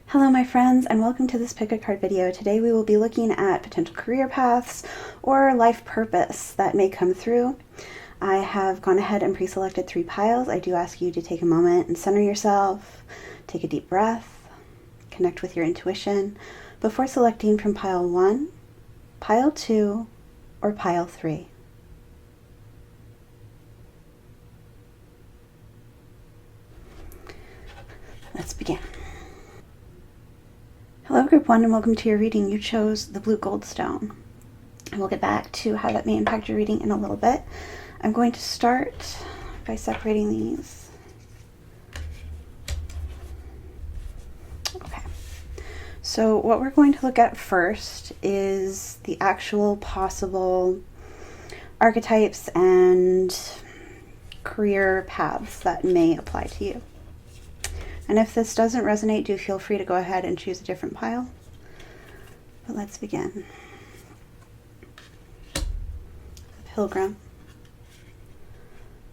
Hello my friends, and welcome to this pick a card video. Today we will be looking at potential career paths or life purpose that may come through. I have gone ahead and pre-selected 3 piles. I do ask you to take a moment and center yourself, take a deep breath, connect with your intuition before selecting from pile 1, pile 2, or pile 3. Let's begin. Hello Group 1 and welcome to your reading. You chose the blue Goldstone. And we'll get back to how that may impact your reading in a little bit. I'm going to start by separating these. Okay. So what we're going to look at first is the actual possible archetypes and career paths that may apply to you. And if this doesn't resonate, do feel free to go ahead and choose a different pile. But let's begin. The Pilgrim,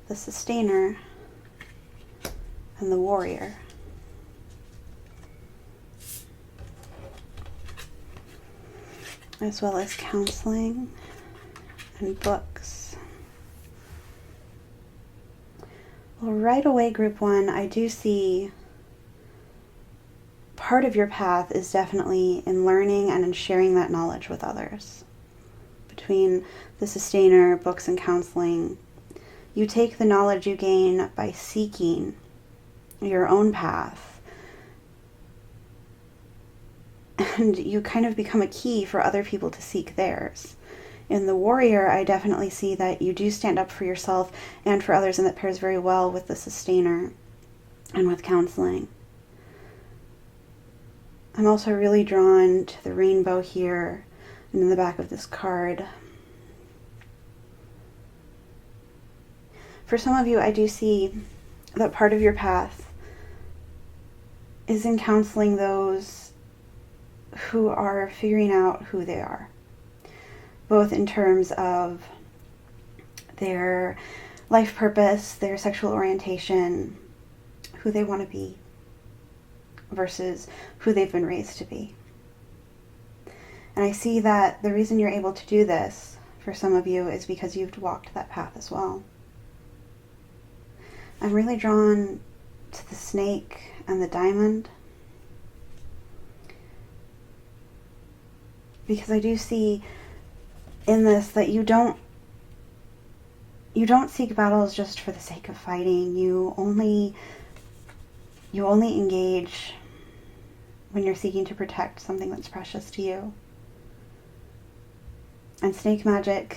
the Sustainer, and the Warrior. As well as counseling and books. Well, right away, Group 1, I do see part of your path is definitely in learning and in sharing that knowledge with others. Between the Sustainer, books, and counseling, you take the knowledge you gain by seeking your own path, and you kind of become a key for other people to seek theirs. In the Warrior, I definitely see that you do stand up for yourself and for others, and that pairs very well with the Sustainer and with counseling. I'm also really drawn to the rainbow here and in the back of this card. For some of you, I do see that part of your path is in counseling those who are figuring out who they are, both in terms of their life purpose, their sexual orientation, who they want to be, versus who they've been raised to be. And I see that the reason you're able to do this for some of you is because you've walked that path as well. I'm really drawn to the snake and the diamond, because I do see in this that you don't seek battles just for the sake of fighting. You only engage when you're seeking to protect something that's precious to you. And snake magic,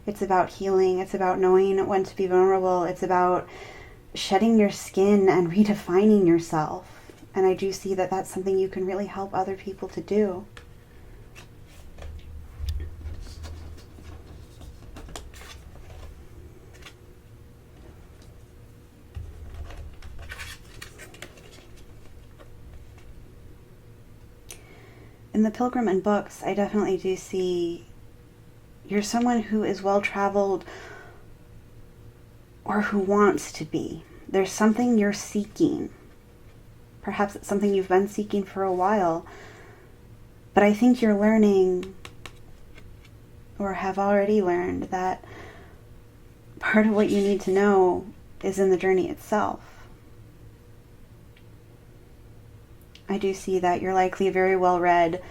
it's about healing. It's about knowing when to be vulnerable. It's about shedding your skin and redefining yourself. And I do see that that's something you can really help other people to do. In the Pilgrim and books, I definitely do see you're someone who is well-traveled or who wants to be. There's something you're seeking. Perhaps it's something you've been seeking for a while, but I think you're learning, or have already learned, that part of what you need to know is in the journey itself. I do see that you're likely very well read,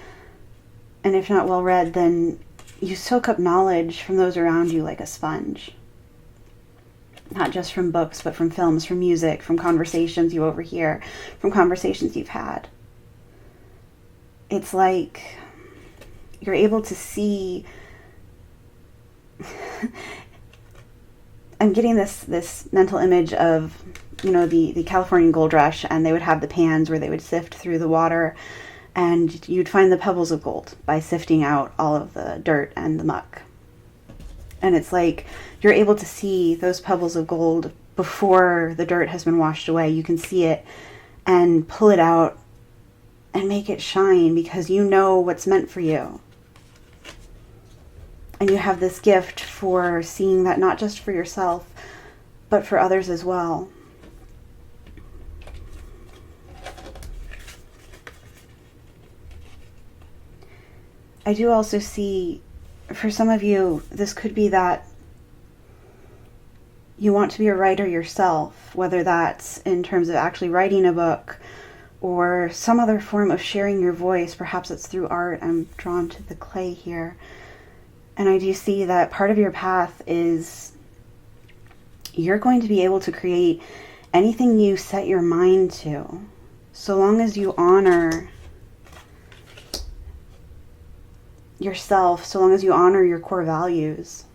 and if not well read, then you soak up knowledge from those around you like a sponge. Not just from books, but from films, from music, from conversations you overhear, from conversations you've had. It's like you're able to see. I'm getting this mental image of, the Californian gold rush, and they would have the pans where they would sift through the water, and you'd find the pebbles of gold by sifting out all of the dirt and the muck. And it's like you're able to see those pebbles of gold before the dirt has been washed away. You can see it and pull it out and make it shine, because you know what's meant for you. And you have this gift for seeing that, not just for yourself, but for others as well. I do also see, for some of you, this could be that you want to be a writer yourself, whether that's in terms of actually writing a book or some other form of sharing your voice. Perhaps it's through art. I'm drawn to the clay here. And I do see that part of your path is you're going to be able to create anything you set your mind to, so long as you honor yourself, so long as you honor your core values.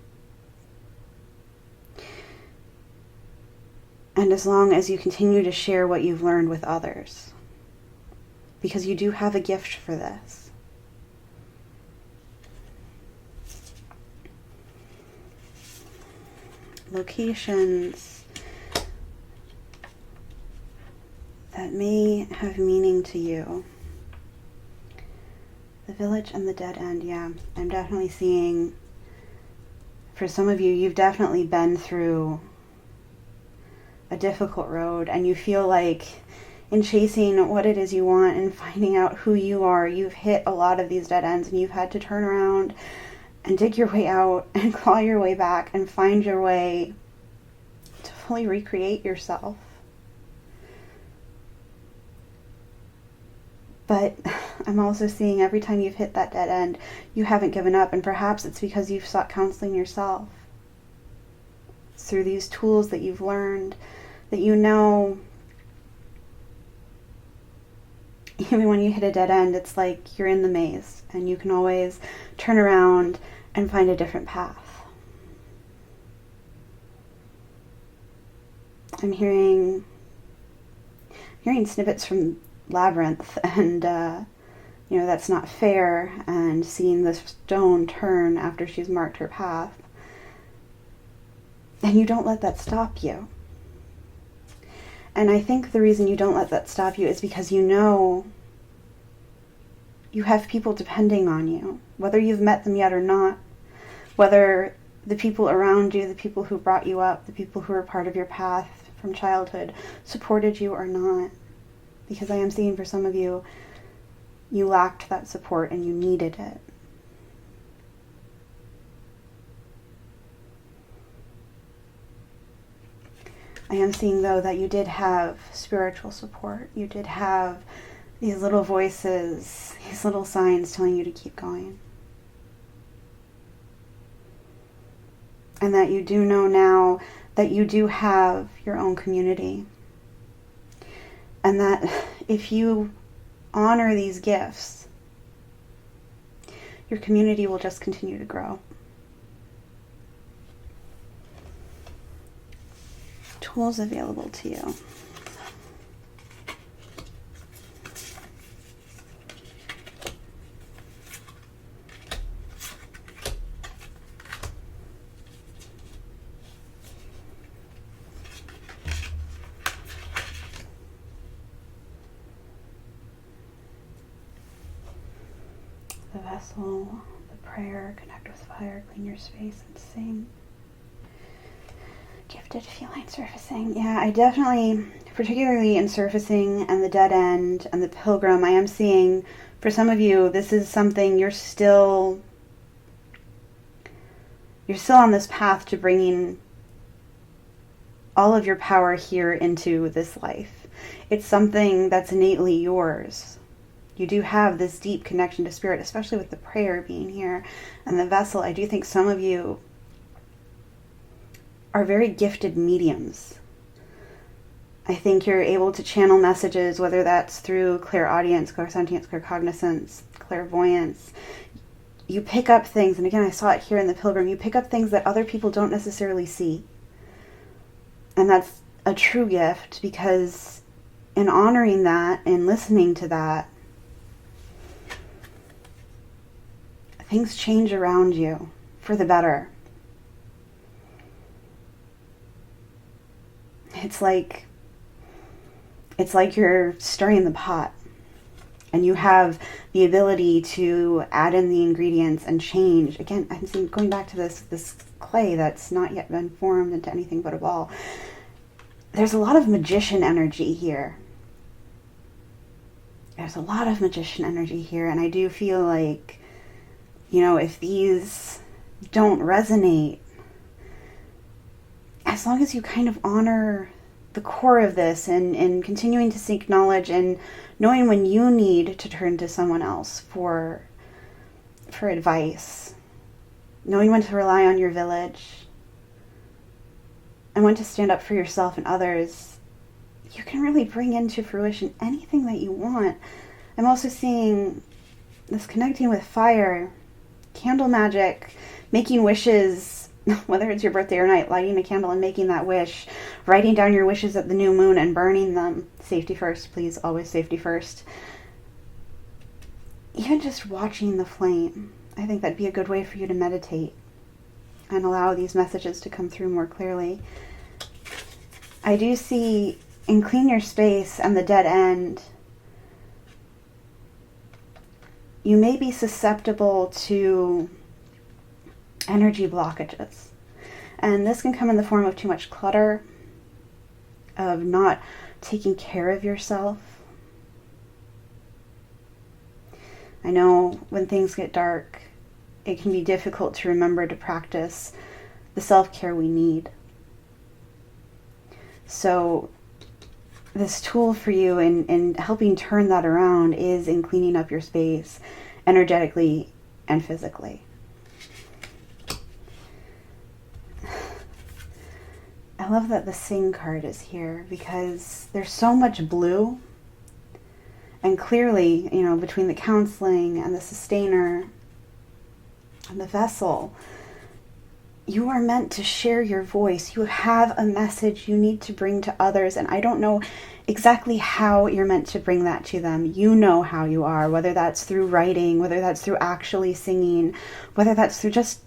And as long as you continue to share what you've learned with others. Because you do have a gift for this. Locations that may have meaning to you. The village and the dead end, yeah. I'm definitely seeing, for some of you, you've definitely been through a difficult road, and you feel like in chasing what it is you want and finding out who you are, you've hit a lot of these dead ends, and you've had to turn around and dig your way out and claw your way back and find your way to fully recreate yourself. But I'm also seeing every time you've hit that dead end, you haven't given up, and perhaps it's because you've sought counseling yourself. Through these tools that you've learned, that you know, even when you hit a dead end, it's like you're in the maze and you can always turn around and find a different path. I'm hearing snippets from Labyrinth, and that's not fair, and seeing the stone turn after she's marked her path. And you don't let that stop you. And I think the reason you don't let that stop you is because you know you have people depending on you, whether you've met them yet or not, whether the people around you, the people who brought you up, the people who were part of your path from childhood supported you or not. Because I am seeing for some of you, you lacked that support and you needed it. I am seeing, though, that you did have spiritual support. You did have these little voices, these little signs telling you to keep going. And that you do know now that you do have your own community. And that if you honor these gifts, your community will just continue to grow. Tools available to you. The vessel, the prayer, connect with fire, clean your space, and sing. Gifted feline surfacing. Yeah, I definitely, particularly in surfacing and the dead end and the pilgrim, I am seeing, for some of you, this is something you're still on this path to bringing all of your power here into this life. It's something that's innately yours. You do have this deep connection to spirit, especially with the prayer being here and the vessel. I do think some of you are very gifted mediums. I think you're able to channel messages, whether that's through clairaudience, clairsentience, claircognizance, clairvoyance. You pick up things, and again, I saw it here in the pilgrim, you pick up things that other people don't necessarily see. And that's a true gift, because in honoring that and listening to that, things change around you for the better. It's like you're stirring the pot, and you have the ability to add in the ingredients and change. Again, I'm seeing, going back to this clay that's not yet been formed into anything but a ball. There's a lot of magician energy here. There's a lot of magician energy here, and I do feel like if these don't resonate, as long as you kind of honor the core of this and continuing to seek knowledge and knowing when you need to turn to someone else for advice, knowing when to rely on your village, and when to stand up for yourself and others, you can really bring into fruition anything that you want. I'm also seeing this connecting with fire, candle magic, making wishes, whether it's your birthday or night, lighting a candle and making that wish, writing down your wishes at the new moon and burning them. Safety first, please, always safety first. Even just watching the flame, I think that'd be a good way for you to meditate and allow these messages to come through more clearly. I do see in clean your space and the dead end, you may be susceptible to energy blockages. And this can come in the form of too much clutter, of not taking care of yourself. I know when things get dark, it can be difficult to remember to practice the self-care we need. So this tool for you in helping turn that around is in cleaning up your space energetically and physically. I love that the Sing card is here because there's so much blue, and clearly, between the counseling and the sustainer and the vessel, you are meant to share your voice. You have a message you need to bring to others, and I don't know exactly how you're meant to bring that to them. You know how you are, whether that's through writing, whether that's through actually singing, whether that's through just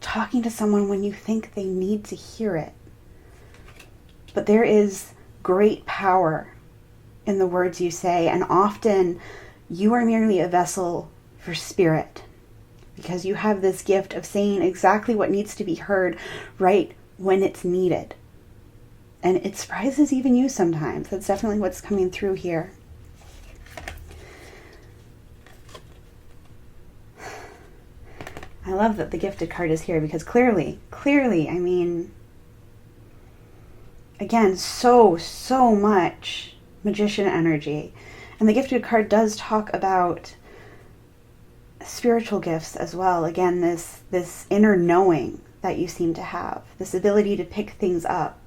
talking to someone when you think they need to hear it. But there is great power in the words you say, and often you are merely a vessel for spirit, because you have this gift of saying exactly what needs to be heard right when it's needed. And it surprises even you sometimes. That's definitely what's coming through here. I love that the gifted card is here because clearly, again, so much magician energy. And the gifted card does talk about spiritual gifts as well. Again, this inner knowing that you seem to have, this ability to pick things up,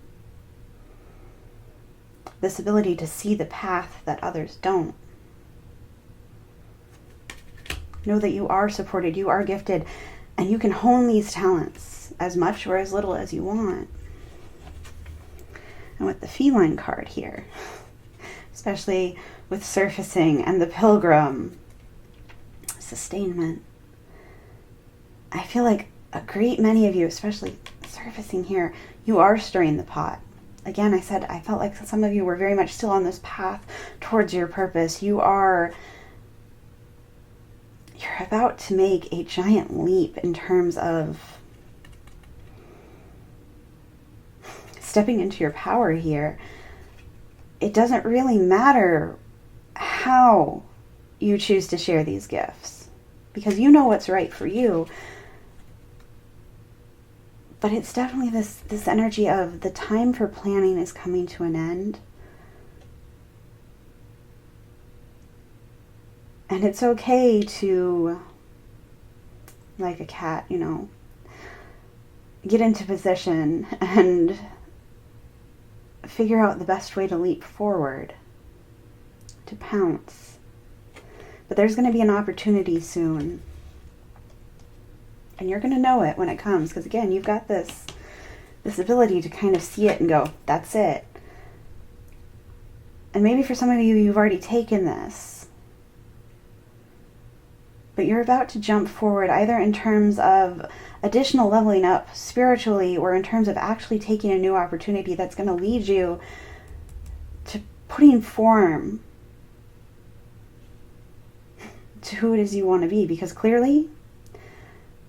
this ability to see the path that others don't. Know that you are supported, you are gifted, and you can hone these talents as much or as little as you want. And with the feline card here, especially with surfacing and the pilgrim, sustainment, I feel like a great many of you, especially surfacing here, you are stirring the pot. Again, I felt like some of you were very much still on this path towards your purpose. You're about to make a giant leap in terms of stepping into your power here. It doesn't really matter how you choose to share these gifts, because you know what's right for you. But it's definitely this energy of the time for planning is coming to an end. And it's okay to, like a cat, get into position and figure out the best way to leap forward, to pounce. But there's going to be an opportunity soon. And you're going to know it when it comes, because again, you've got this ability to kind of see it and go, that's it. And maybe for some of you, you've already taken this. But you're about to jump forward, either in terms of additional leveling up spiritually, or in terms of actually taking a new opportunity that's going to lead you to putting form to who it is you want to be. Because clearly,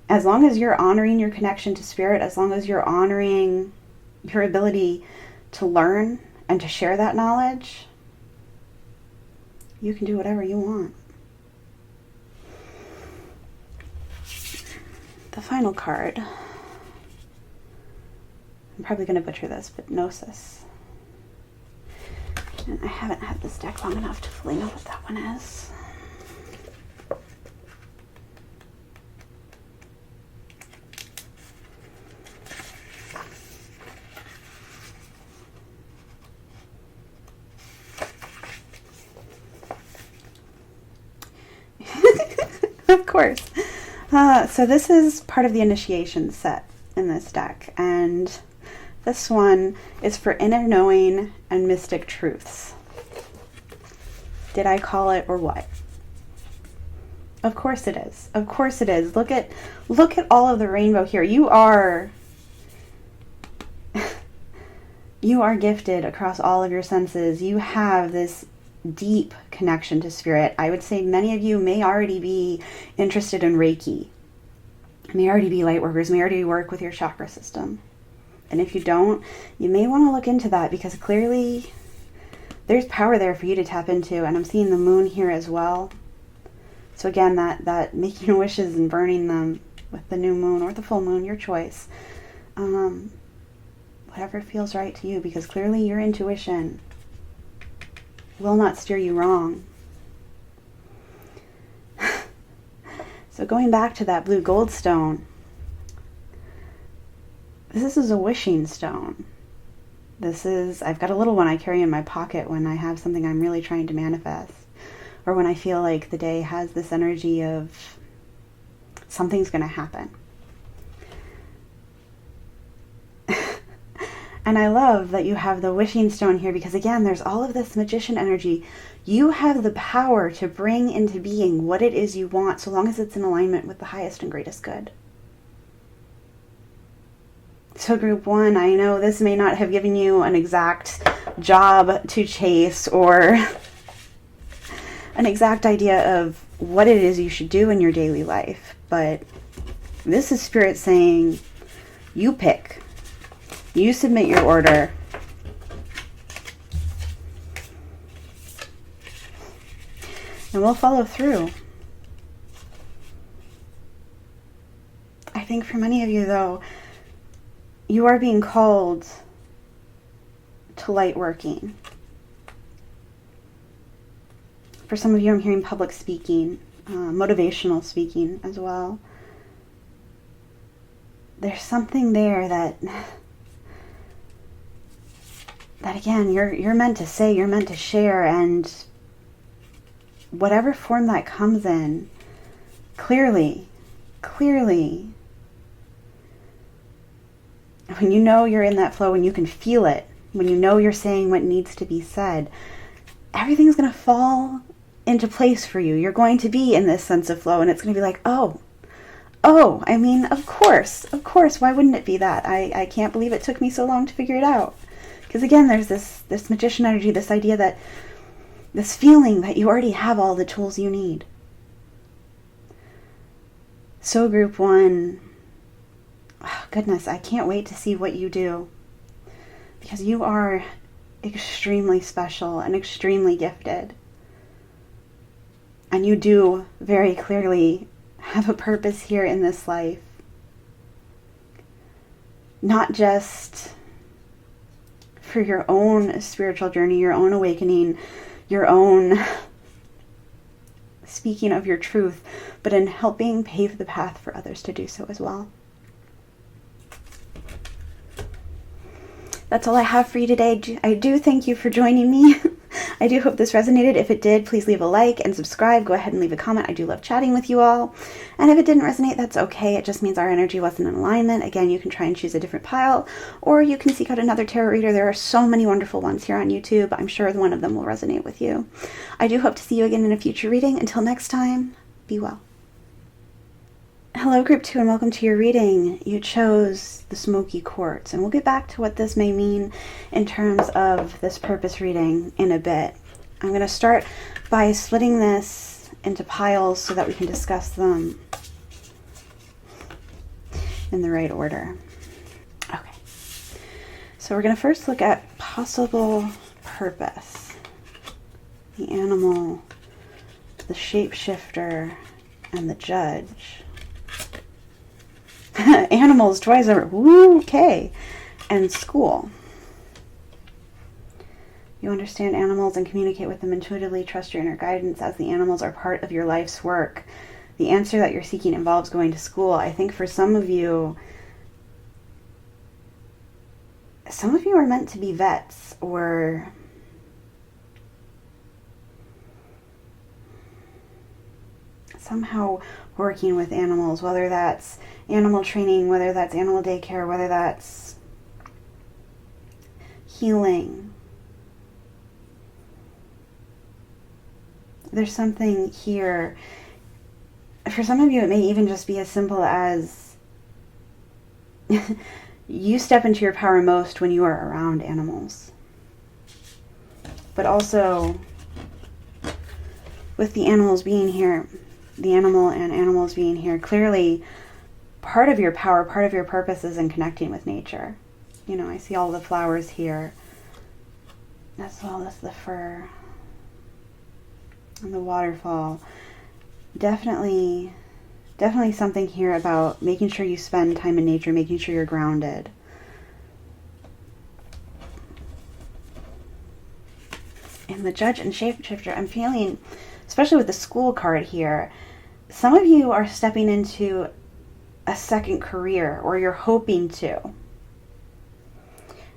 as long as you're honoring your connection to spirit, as long as you're honoring your ability to learn and to share that knowledge, you can do whatever you want. the final card, I'm probably going to butcher this, but Gnosis. And I haven't had this deck long enough to fully know what that one is. Of course. So this is part of the initiation set in this deck, and this one is for inner knowing and mystic truths. Did I call it or what? Of course it is. Of course it is. Look at all of the rainbow here. You are gifted across all of your senses. You have this deep connection to spirit. I would say many of you may already be interested in Reiki, may already be light workers, may already work with your chakra system. And if you don't, you may want to look into that, because clearly there's power there for you to tap into. And I'm seeing the moon here as well. So again, that making wishes and burning them with the new moon or the full moon, your choice. Whatever feels right to you, because clearly your intuition will not steer you wrong. So going back to that blue Goldstone, this is a wishing stone. I've got a little one I carry in my pocket when I have something I'm really trying to manifest, or when I feel like the day has this energy of something's going to happen. And I love that you have the wishing stone here, because again, there's all of this magician energy. You have the power to bring into being what it is you want, so long as it's in alignment with the highest and greatest good. So group one, I know this may not have given you an exact job to chase or an exact idea of what it is you should do in your daily life, but this is Spirit saying, you pick. You submit your order. And we'll follow through. I think for many of you, though, you are being called to light working. For some of you, I'm hearing public speaking, motivational speaking as well. There's something there that again, you're meant to say, you're meant to share, and whatever form that comes in, clearly, when you know you're in that flow, when you can feel it, when you know you're saying what needs to be said, everything's going to fall into place for you. You're going to be in this sense of flow, and it's going to be like, oh, I mean, of course, why wouldn't it be that? I can't believe it took me so long to figure it out. Because again, there's this magician energy, this idea that, this feeling that you already have all the tools you need. So group one, oh goodness, I can't wait to see what you do. Because you are extremely special and extremely gifted. And you do very clearly have a purpose here in this life. Not just for your own spiritual journey, your own awakening, your own speaking of your truth, but in helping pave the path for others to do so as well. That's all I have for you today. I do thank you for joining me. I do hope this resonated. If it did, please leave a like and subscribe. Go ahead and leave a comment. I do love chatting with you all. And if it didn't resonate, that's okay. It just means our energy wasn't in alignment. Again, you can try and choose a different pile, or you can seek out another tarot reader. There are so many wonderful ones here on YouTube. I'm sure one of them will resonate with you. I do hope to see you again in a future reading. Until next time, be well. Hello group 2, and welcome to your reading. You chose the Smoky Quartz, and we'll get back to what this may mean in terms of this purpose reading in a bit. I'm going to start by splitting this into piles so that we can discuss them in the right order. Okay, so we're going to first look at possible purpose. The animal, the shapeshifter, and the judge. Animals twice over. Woo, okay. And school. You understand animals and communicate with them intuitively. Trust your inner guidance as the animals are part of your life's work. The answer that you're seeking involves going to school. I think for some of you are meant to be vets or somehow working with animals, whether that's animal training, whether that's animal daycare, whether that's healing. There's something here. For some of you, it may even just be as simple as you step into your power most when you are around animals. But also, with the animals being here, the animal and animals being here, clearly part of your power, part of your purpose is in connecting with nature. You know, I see all the flowers here, as well as the fur and the waterfall. Definitely something here about making sure you spend time in nature, making sure you're grounded. And the Judge and Shapeshifter, I'm feeling, especially with the school card here, some of you are stepping into a second career, or you're hoping to.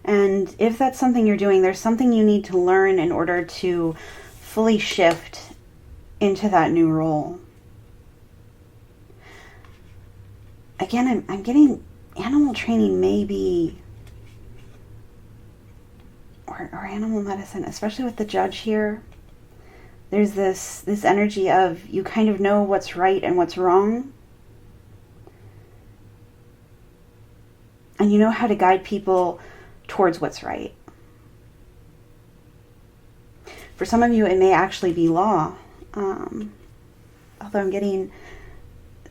And if that's something you're doing, there's something you need to learn in order to fully shift into that new role. Again, I'm getting animal training maybe, or animal medicine, especially with the Judge here. There's this energy of you kind of know what's right and what's wrong. And you know how to guide people towards what's right. For some of you, it may actually be law. Although I'm getting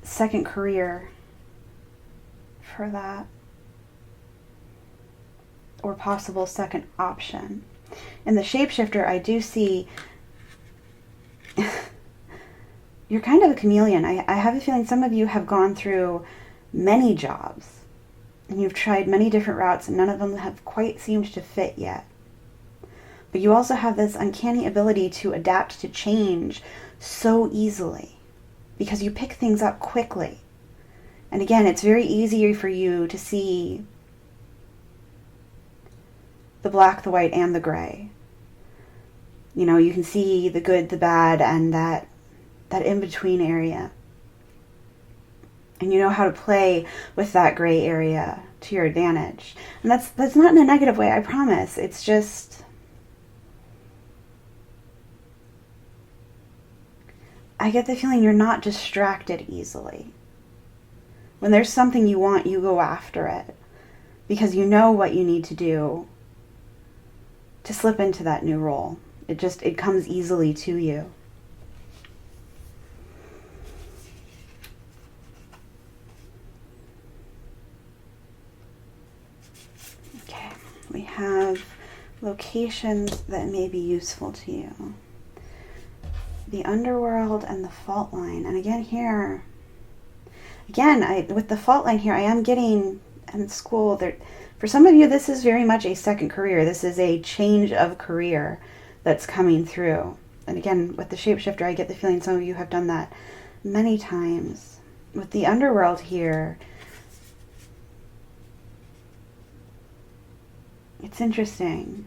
second career for that, or possible second option. In the Shapeshifter, I do see you're kind of a chameleon. I have a feeling some of you have gone through many jobs and you've tried many different routes and none of them have quite seemed to fit yet. But you also have this uncanny ability to adapt to change so easily because you pick things up quickly. And again, it's very easy for you to see the black, the white, and the gray. You know, you can see the good, the bad, and that in-between area. And you know how to play with that gray area to your advantage. And that's not in a negative way, I promise. It's just, I get the feeling you're not distracted easily. When there's something you want, you go after it because you know what you need to do to slip into that new role. It comes easily to you. Okay, we have locations that may be useful to you. The underworld and the fault line. And again here, with the fault line here, I am getting in school there. For some of you, this is very much a second career. This is a change of career that's coming through. And again, with the Shapeshifter, I get the feeling some of you have done that many times. With the underworld here, it's interesting.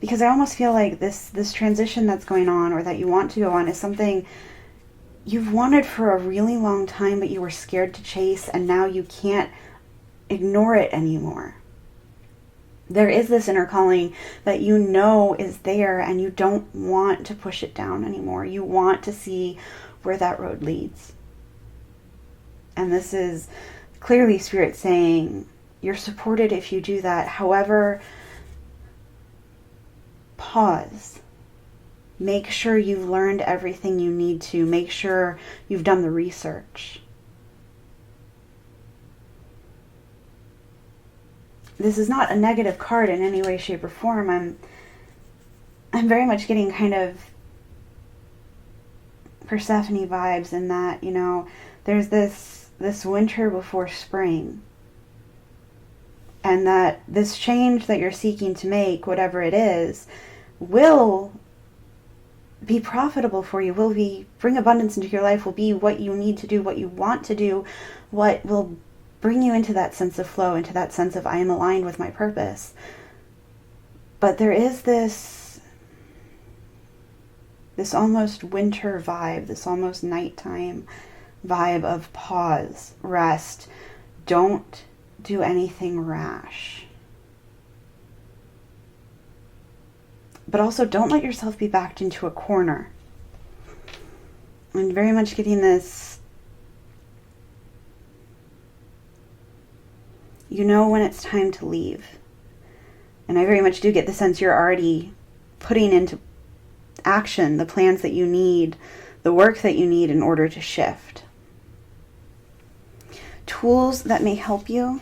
Because I almost feel like this transition that's going on, or that you want to go on, is something you've wanted for a really long time, but you were scared to chase, and now you can't ignore it anymore. There is this inner calling that you know is there, and you don't want to push it down anymore. You want to see where that road leads. And this is clearly Spirit saying, you're supported if you do that. However, pause. Make sure you've learned everything you need to. Make sure you've done the research. This is not a negative card in any way, shape, or form. I'm very much getting kind of Persephone vibes in that, you know, there's this this winter before spring. And that this change that you're seeking to make, whatever it is, will be profitable for you, will bring abundance into your life, will be what you need to do, what you want to do, what will bring you into that sense of flow, into that sense of I am aligned with my purpose. But there is this almost winter vibe, this almost nighttime vibe of pause, rest, don't do anything rash. But also don't let yourself be backed into a corner. I'm very much getting this, you know when it's time to leave. And I very much do get the sense you're already putting into action the plans that you need, the work that you need in order to shift. Tools that may help you: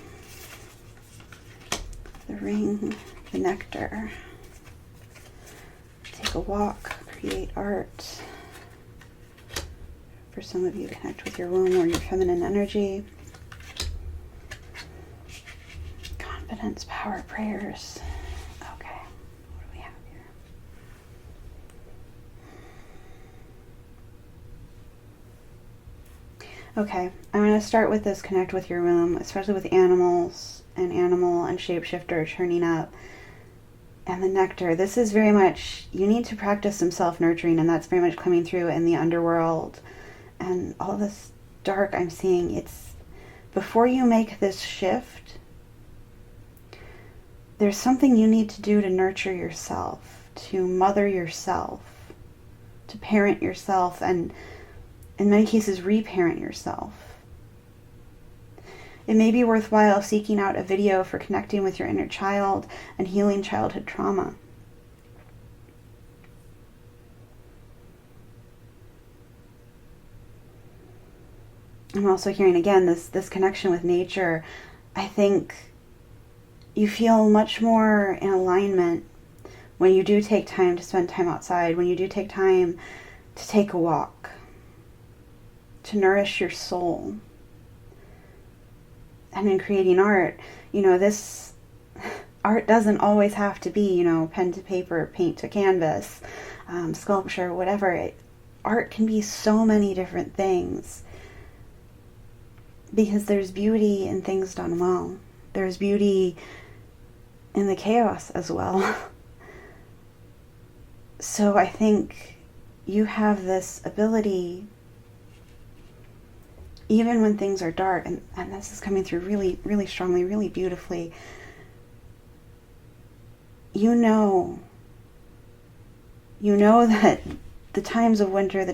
the ring, the nectar. Take a walk, create art. For some of you, connect with your womb or your feminine energy. Confidence, power, prayers. Okay, what do we have here? Okay, I'm going to start with this connect with your womb, especially with animals and animal and shapeshifter turning up. And the nectar, this is very much, you need to practice some self-nurturing, and that's very much coming through in the underworld. And all this dark I'm seeing, it's, before you make this shift, there's something you need to do to nurture yourself, to mother yourself, to parent yourself, and in many cases, reparent yourself. It may be worthwhile seeking out a video for connecting with your inner child and healing childhood trauma. I'm also hearing again this connection with nature. I think you feel much more in alignment when you do take time to spend time outside, when you do take time to take a walk, to nourish your soul. And in creating art, this art doesn't always have to be, pen to paper, paint to canvas, sculpture, whatever. Art can be so many different things, because there's beauty in things done well. There's beauty in the chaos as well. So I think you have this ability, even when things are dark, and this is coming through really, really strongly, really beautifully, you know that the times of winter,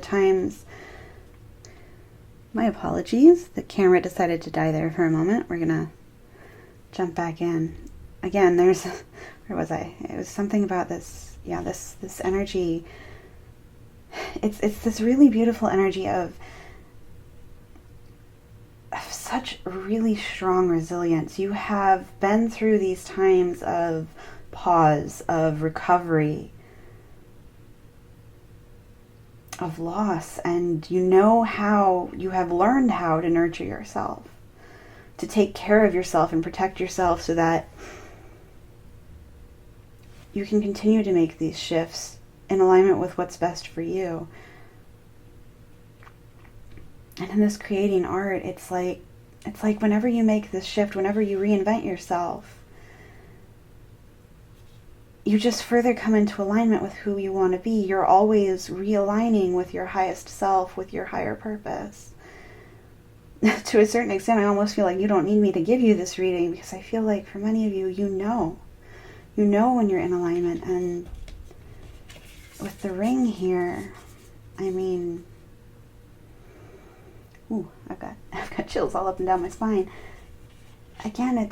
my apologies, the camera decided to die there for a moment. We're gonna jump back in. Again, where was I? It was something about this, this energy. It's this really beautiful energy of such really strong resilience. You have been through these times of pause, of recovery, of loss, and you have learned how to nurture yourself, to take care of yourself and protect yourself so that you can continue to make these shifts in alignment with what's best for you. And in this creating art, it's like whenever you make this shift, whenever you reinvent yourself, you just further come into alignment with who you want to be. You're always realigning with your highest self, with your higher purpose. To a certain extent, I almost feel like you don't need me to give you this reading, because I feel like for many of you, you know when you're in alignment. And with the ring here, I mean, ooh, I've got chills all up and down my spine. Again,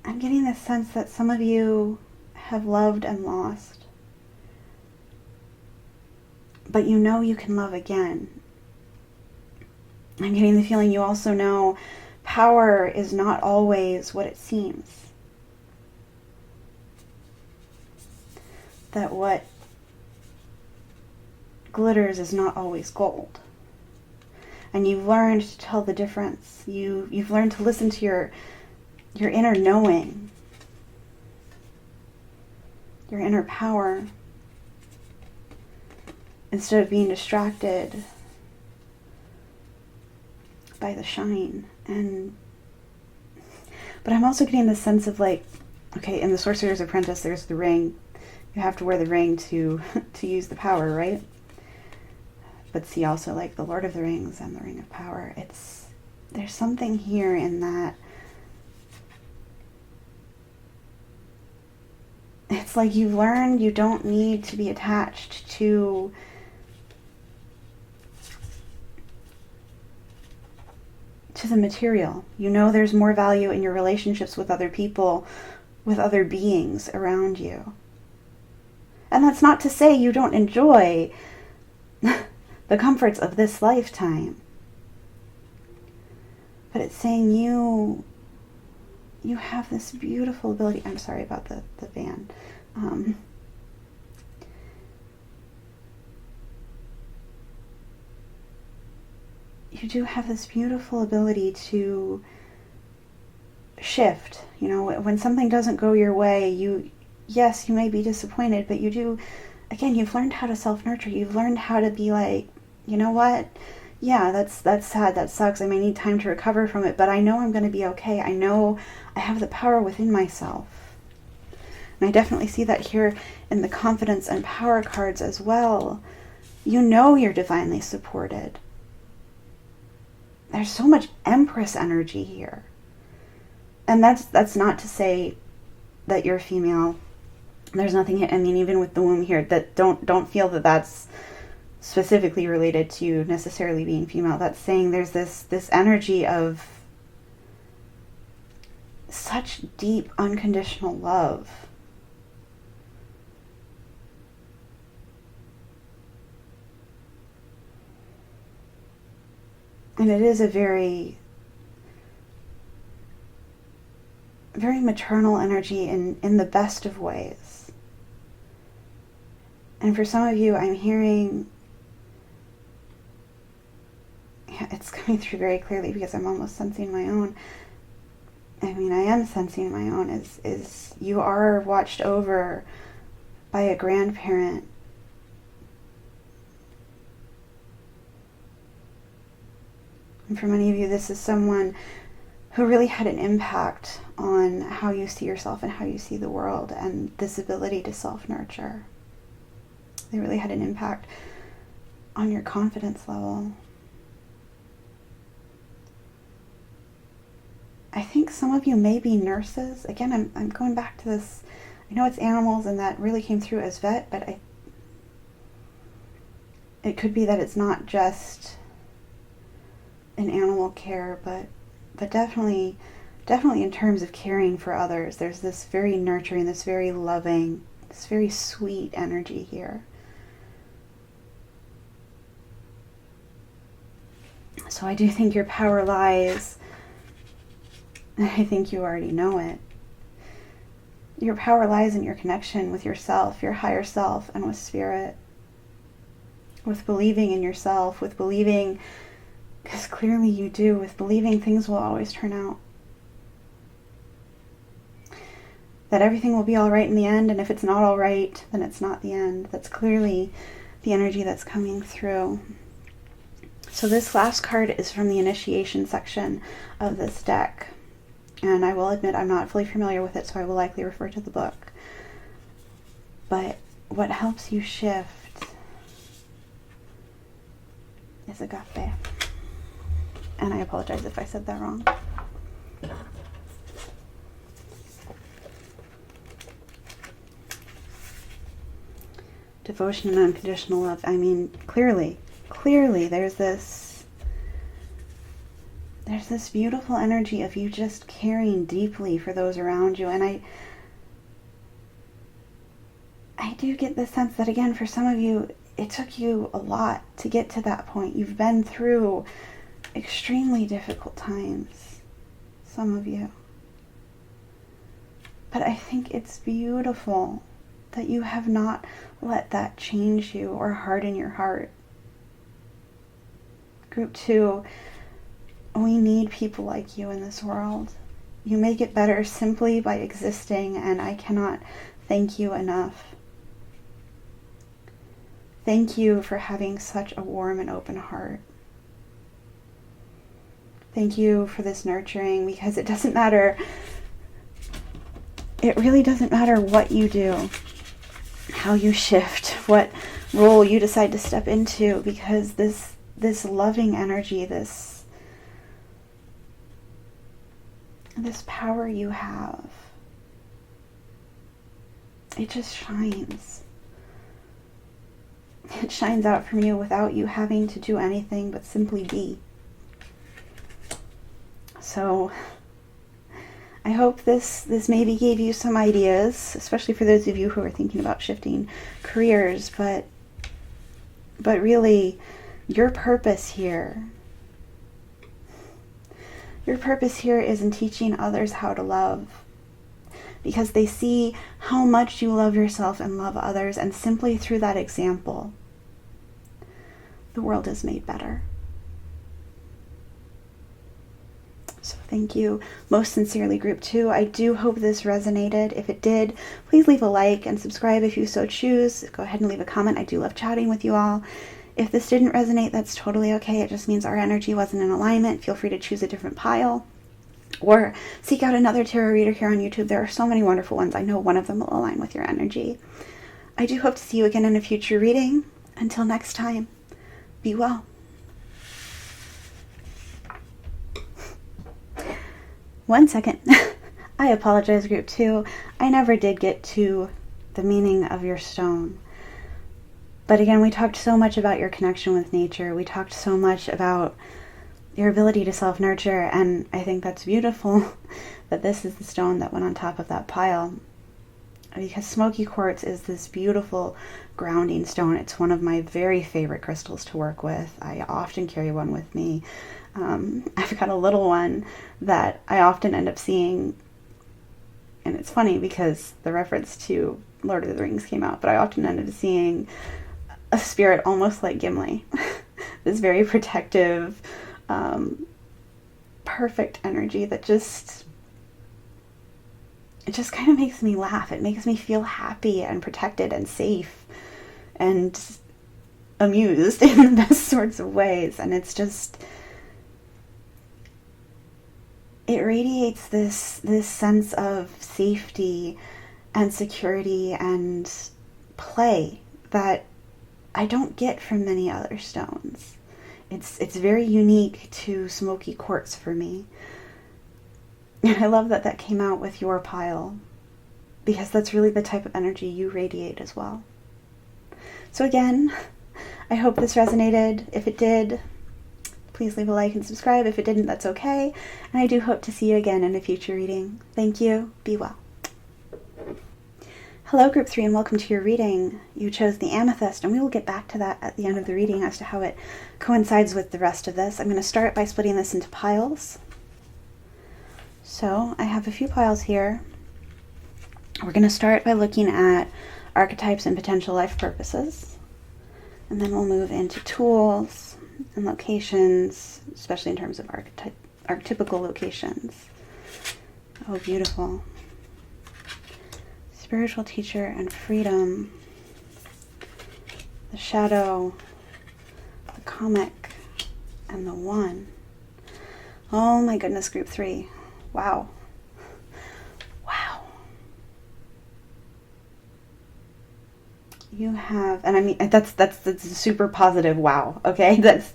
I'm getting this sense that some of you have loved and lost, but you can love again. I'm getting the feeling you also know power is not always what it seems. That what glitters is not always gold. And you've learned to tell the difference. You've learned to listen to your inner knowing, your inner power, instead of being distracted by the shine. But I'm also getting this sense of like, okay, in the Sorcerer's Apprentice, there's the ring. You have to wear the ring to use the power, right? But see also like the Lord of the Rings and the Ring of Power. There's something here in that. It's like you've learned you don't need to be attached to the material. You know there's more value in your relationships with other people, with other beings around you. And that's not to say you don't enjoy the comforts of this lifetime. But it's saying you have this beautiful ability. I'm sorry about the van. You do have this beautiful ability to shift. You know, when something doesn't go your way, yes, you may be disappointed, but you've learned how to self-nurture. You've learned how to be like, you know what? Yeah, that's sad, that sucks. I may need time to recover from it, but I know I'm going to be okay. I know I have the power within myself. And I definitely see that here in the confidence and power cards as well. You know you're divinely supported. There's so much Empress energy here. And that's not to say that you're female. There's nothing, I mean, even with the womb here, that don't feel that that's specifically related to necessarily being female. That's saying there's this energy of such deep, unconditional love. And it is a very, very maternal energy in the best of ways. And for some of you, I'm hearing, it's coming through very clearly because I'm almost sensing my own. I mean, I am sensing my own is you are watched over by a grandparent. And for many of you, this is someone who really had an impact on how you see yourself and how you see the world, and this ability to self-nurture. They really had an impact on your confidence level. I think some of you may be nurses. Again, I'm going back to this. I know it's animals, and that really came through as vet, but it could be that it's not just in animal care, but definitely in terms of caring for others. There's this very nurturing, this very loving, this very sweet energy here. So I do think your power lies, and I think you already know it. Your power lies in your connection with yourself, your higher self, and with spirit. With believing in yourself, with believing, because clearly you do, with believing things will always turn out. That everything will be all right in the end, and if it's not all right, then it's not the end. That's clearly the energy that's coming through. So this last card is from the initiation section of this deck. And I will admit I'm not fully familiar with it, so I will likely refer to the book. But what helps you shift is agape. And I apologize if I said that wrong. Devotion and unconditional love. I mean, clearly there's this beautiful energy of you just caring deeply for those around you. And I do get the sense that, again, for some of you, it took you a lot to get to that point. You've been through extremely difficult times, some of you. But I think it's beautiful that you have not let that change you or harden your heart. Group 2, we need people like you in this world. You make it better simply by existing, and I cannot thank you enough. Thank you for having such a warm and open heart. Thank you for this nurturing, because it doesn't matter. It really doesn't matter what you do, how you shift, what role you decide to step into, because this loving energy, this power you have, it just shines. It shines out from you without you having to do anything but simply be. So I hope this maybe gave you some ideas, especially for those of you who are thinking about shifting careers, but really your purpose here is in teaching others how to love, because they see how much you love yourself and love others, and simply through that example, the world is made better. So thank you most sincerely, Group 2. I do hope this resonated. If it did, please leave a like and subscribe if you so choose. Go ahead and leave a comment. I do love chatting with you all. If this didn't resonate, that's totally okay. It just means our energy wasn't in alignment. Feel free to choose a different pile or seek out another tarot reader here on YouTube. There are so many wonderful ones. I know one of them will align with your energy. I do hope to see you again in a future reading. Until next time, be well. One second. I apologize, Group 2. I never did get to the meaning of your stone. But again, we talked so much about your connection with nature. We talked so much about your ability to self-nurture, and I think that's beautiful that this is the stone that went on top of that pile. Because Smoky Quartz is this beautiful grounding stone. It's one of my very favorite crystals to work with. I often carry one with me. I've got a little one that I often end up seeing, and it's funny because the reference to Lord of the Rings came out, but I often end up seeing a spirit almost like Gimli. This very protective, perfect energy that just kind of makes me laugh. It makes me feel happy and protected and safe and amused in the best sorts of ways. And it's just, it radiates this sense of safety and security and play that I don't get from many other stones. It's very unique to Smoky Quartz for me. And I love that that came out with your pile, because that's really the type of energy you radiate as well. So again, I hope this resonated. If it did, please leave a like and subscribe. If it didn't, that's okay. And I do hope to see you again in a future reading. Thank you. Be well. Hello, Group 3, and welcome to your reading. You chose the Amethyst, and we will get back to that at the end of the reading as to how it coincides with the rest of this. I'm going to start by splitting this into piles. So I have a few piles here. We're going to start by looking at archetypes and potential life purposes. And then we'll move into tools and locations, especially in terms of archetypical locations. Oh, beautiful. Spiritual teacher and freedom. The shadow, the comic, and the one. Oh my goodness, Group 3. Wow. Wow. You have, and I mean, that's a super positive wow, okay? That's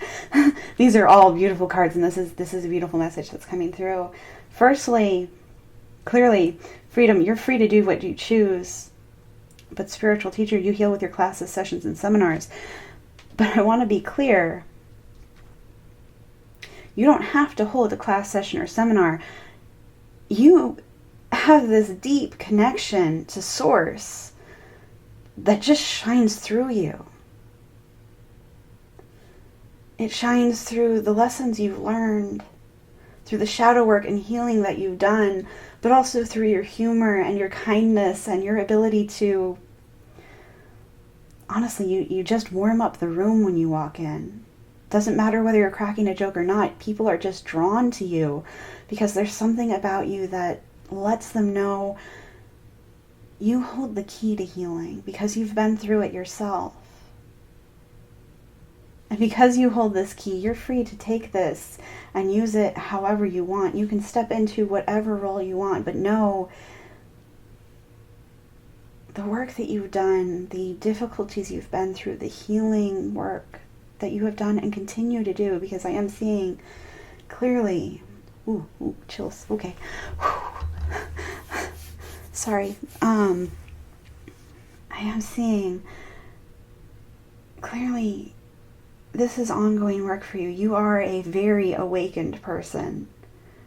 these are all beautiful cards, and this is a beautiful message that's coming through. Firstly, clearly, freedom, you're free to do what you choose. But spiritual teacher, you heal with your classes, sessions, and seminars. But I want to be clear. You don't have to hold a class, session, or seminar. You have this deep connection to Source that just shines through you. It shines through the lessons you've learned, through the shadow work and healing that you've done, but also through your humor and your kindness and your ability to, honestly, you just warm up the room when you walk in. Doesn't matter whether you're cracking a joke or not. People are just drawn to you because there's something about you that lets them know you hold the key to healing because you've been through it yourself. And because you hold this key, you're free to take this and use it however you want. You can step into whatever role you want, but know the work that you've done, the difficulties you've been through, the healing work that you have done and continue to do, because I am seeing clearly, chills, okay. Sorry. I am seeing clearly this is ongoing work for you. You are a very awakened person.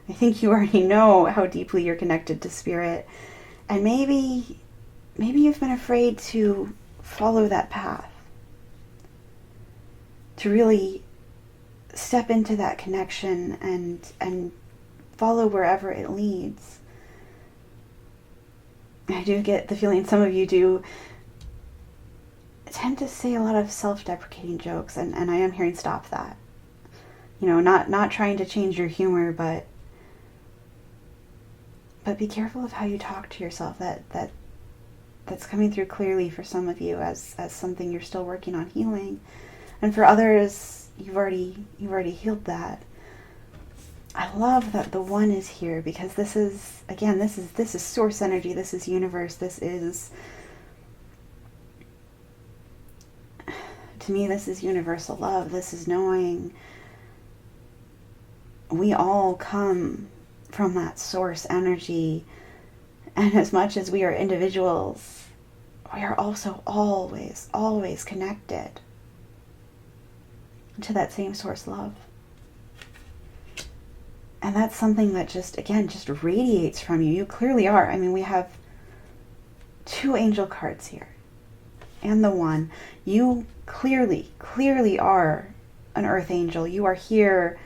I think you already know how deeply you're connected to spirit. And maybe you've been afraid to follow that path. To really step into that connection and follow wherever it leads. I do get the feeling some of you do tend to say a lot of self-deprecating jokes, and I am hearing stop that. You know, not trying to change your humor, but be careful of how you talk to yourself. That's coming through clearly for some of you as something you're still working on healing. And for others, you've already healed that. I love that the one is here because this is source energy, this is universe, to me, this is universal love. This is knowing we all come from that source energy. And as much as we are individuals, we are also always connected to that same source love. And that's something that just radiates from you. You clearly are. I mean, we have 2 angel cards here. And the one. You clearly are an earth angel. You are here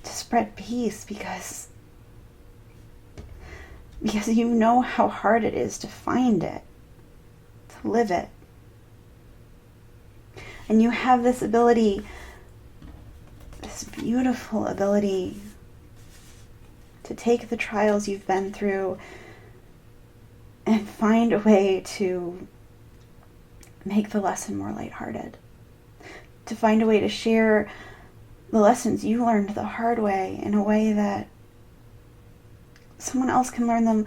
to spread peace because you know how hard it is to find it, to live it. And you have this ability, this beautiful ability to take the trials you've been through and find a way to make the lesson more lighthearted. To find a way to share the lessons you learned the hard way in a way that someone else can learn them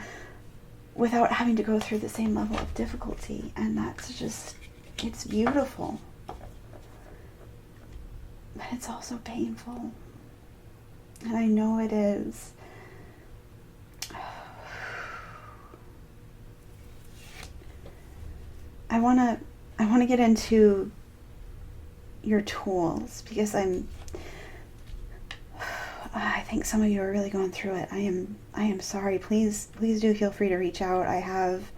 without having to go through the same level of difficulty. And that's just, it's beautiful. But it's also painful. And I know it is. I want to get into your tools because I think some of you are really going through it. I am sorry. Please do feel free to reach out. I have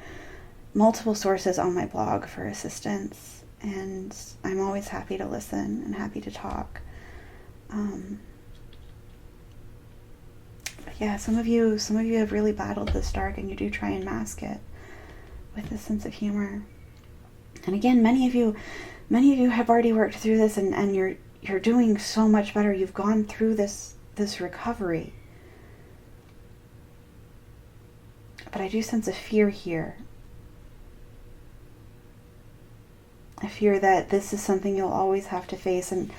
multiple sources on my blog for assistance, and I'm always happy to listen and happy to talk. But yeah, some of you have really battled this dark, and you do try and mask it with a sense of humor. And again, many of you have already worked through this, and you're doing so much better. You've gone through this recovery. But I do sense a fear here. A fear that this is something you'll always have to face. And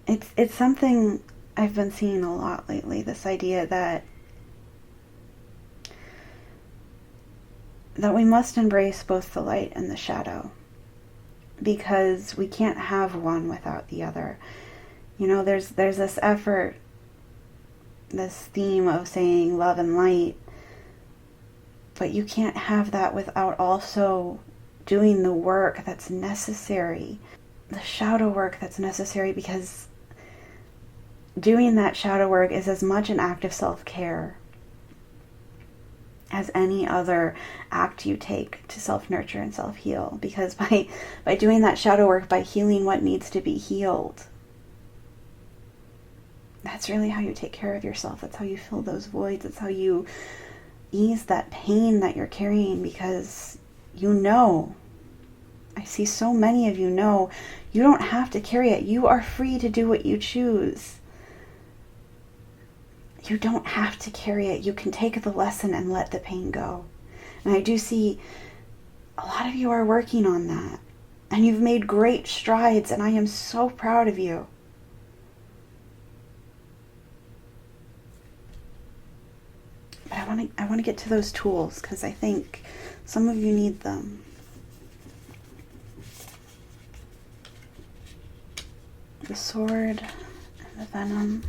it's something I've been seeing a lot lately, this idea that we must embrace both the light and the shadow, because we can't have one without the other. You know, there's this effort, this theme of saying love and light, but you can't have that without also doing the work that's necessary, the shadow work that's necessary, because doing that shadow work is as much an act of self-care as any other act you take to self-nurture and self-heal. Because by doing that shadow work, by healing what needs to be healed, that's really how you take care of yourself. That's how you fill those voids. That's how you ease that pain that you're carrying, because you know I see so many of you know you don't have to carry it. You are free to do what you choose. You don't have to carry it. You can take the lesson and let the pain go. And I do see a lot of you are working on that. And you've made great strides, and I am so proud of you. But I want to get to those tools, because I think some of you need them. The sword and the venom.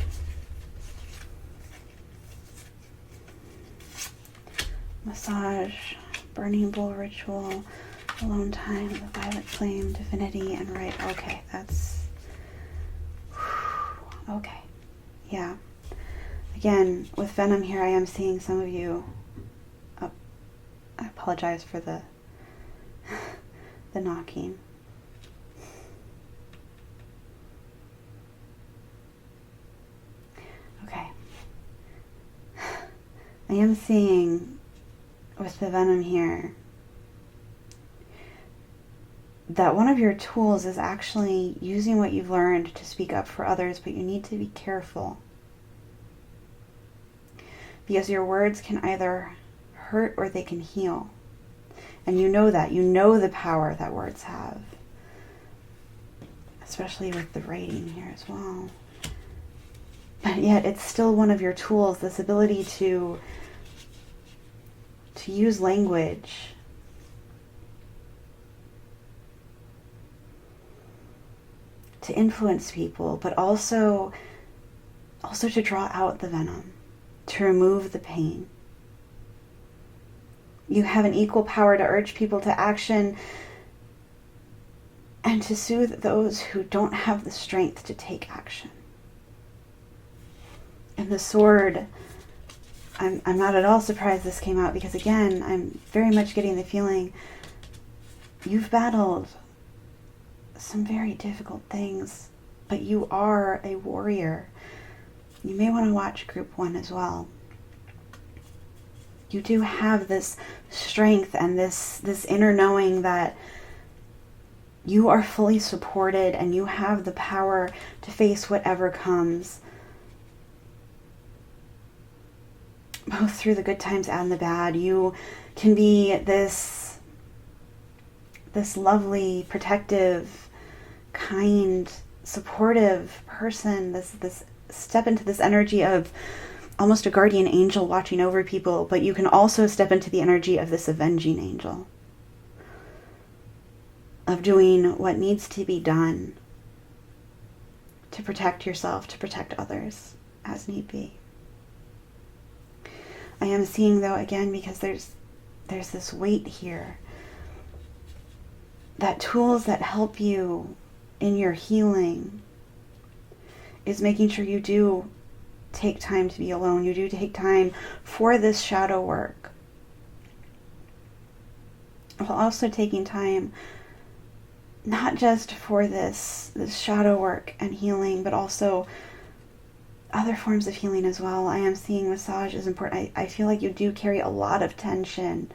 Massage, burning bowl ritual, alone time, the violet flame, divinity, and right. Okay, that's... Okay. Yeah. Again, with venom here, I am seeing some of you... Oh, I apologize for the knocking. Okay. I am seeing with the venom here that one of your tools is actually using what you've learned to speak up for others, but you need to be careful. Because your words can either hurt or they can heal. And you know that. You know the power that words have. Especially with the writing here as well. But yet it's still one of your tools, this ability to use language to influence people, but also to draw out the venom, to remove the pain. You have an equal power to urge people to action and to soothe those who don't have the strength to take action. And the sword, I'm not at all surprised this came out, because again, I'm very much getting the feeling you've battled some very difficult things, but you are a warrior. You may want to watch group 1 as well. You do have this strength and this inner knowing that you are fully supported and you have the power to face whatever comes, both through the good times and the bad. You can be this lovely, protective, kind, supportive person, this step into this energy of almost a guardian angel watching over people, but you can also step into the energy of this avenging angel, of doing what needs to be done to protect yourself, to protect others as need be. I am seeing, though, again, because there's this weight here, that tools that help you in your healing is making sure you do take time to be alone. You do take time for this shadow work, while also taking time not just for this shadow work and healing, but also other forms of healing as well. I am seeing massage is important. I feel like you do carry a lot of tension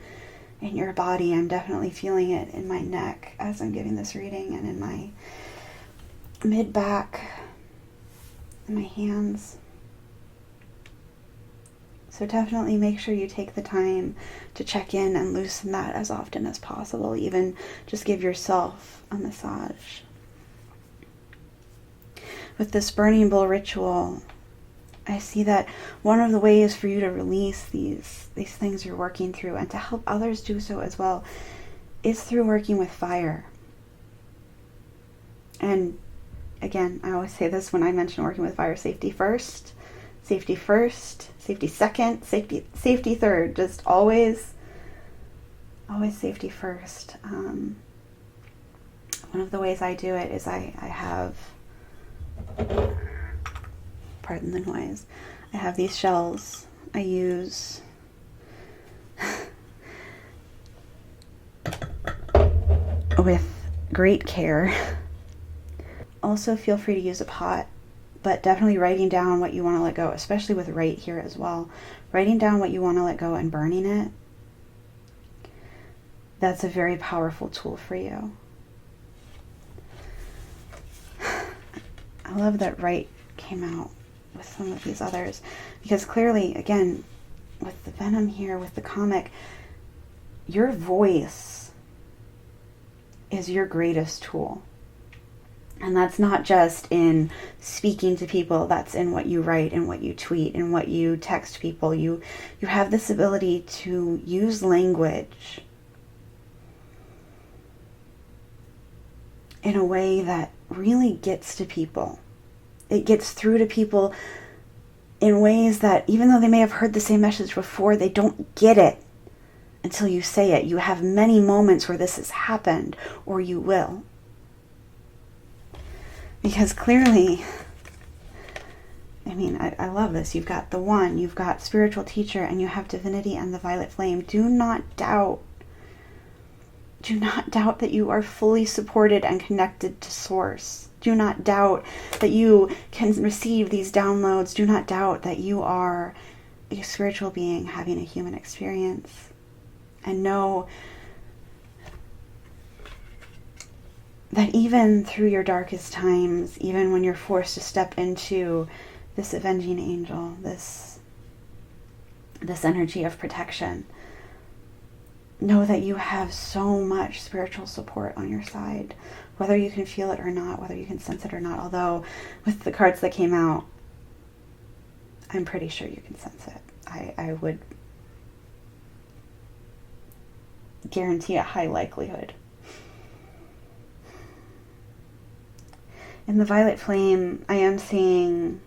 in your body. I'm definitely feeling it in my neck as I'm giving this reading, and in my mid-back, in my hands. So definitely make sure you take the time to check in and loosen that as often as possible. Even just give yourself a massage. With this burning bowl ritual, I see that one of the ways for you to release these things you're working through, and to help others do so as well, is through working with fire. And again, I always say this when I mention working with fire: safety first, safety second, safety third. Just always safety first. One of the ways I do it is I have, pardon the noise, I have these shells I use with great care. Also, feel free to use a pot, but definitely writing down what you want to let go, especially with right here as well. Writing down what you want to let go and burning it, that's a very powerful tool for you. I love that right came out with some of these others, because clearly, again, with the Venom here, with the comic, your voice is your greatest tool. And that's not just in speaking to people, that's in what you write and what you tweet and what you text people. You have this ability to use language in a way that really gets to people. It gets through to people in ways that, even though they may have heard the same message before, they don't get it until you say it. You have many moments where this has happened, or you will. Because clearly, I mean, I love this. You've got the One, you've got Spiritual Teacher, and you have Divinity and the Violet Flame. Do not doubt that you are fully supported and connected to Source. Do not doubt that you can receive these downloads. Do not doubt that you are a spiritual being having a human experience. And know that even through your darkest times, even when you're forced to step into this avenging angel, this energy of protection, know that you have so much spiritual support on your side, whether you can feel it or not, whether you can sense it or not. Although with the cards that came out, I'm pretty sure you can sense it. I would guarantee a high likelihood. In the Violet Flame, I am seeing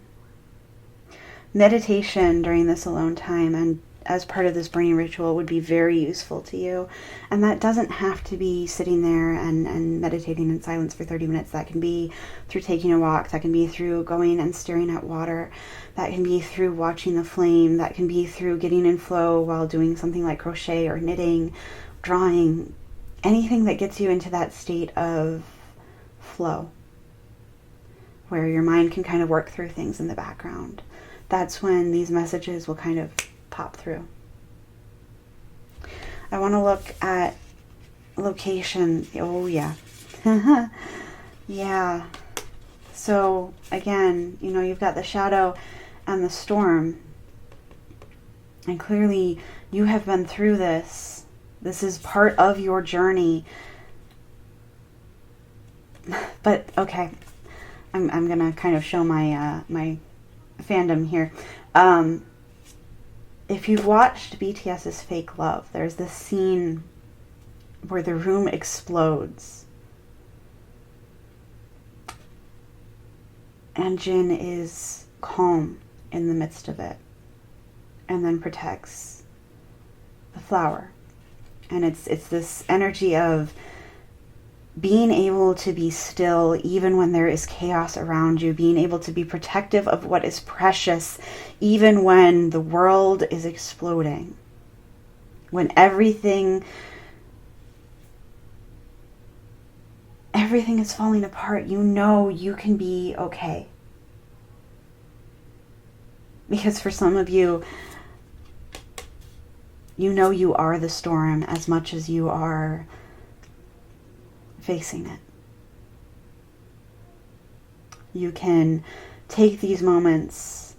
meditation during this alone time, and as part of this burning ritual would be very useful to you. And that doesn't have to be sitting there and meditating in silence for 30 minutes. That can be through taking a walk. That can be through going and staring at water. That can be through watching the flame. That can be through getting in flow while doing something like crochet or knitting, drawing, anything that gets you into that state of flow, where your mind can kind of work through things in the background. That's when these messages will kind of pop through. I want to look at location. Oh, yeah. Yeah. So, again, you know, you've got the shadow and the storm. And clearly, you have been through this. This is part of your journey. But, okay. I'm going to kind of show my my fandom here. If you've watched BTS's Fake Love, there's this scene where the room explodes. And Jin is calm in the midst of it, and then protects the flower. And it's this energy of being able to be still even when there is chaos around you, being able to be protective of what is precious even when the world is exploding, when everything is falling apart. You know you can be okay. Because for some of you, you know you are the storm as much as you are facing it. You can take these moments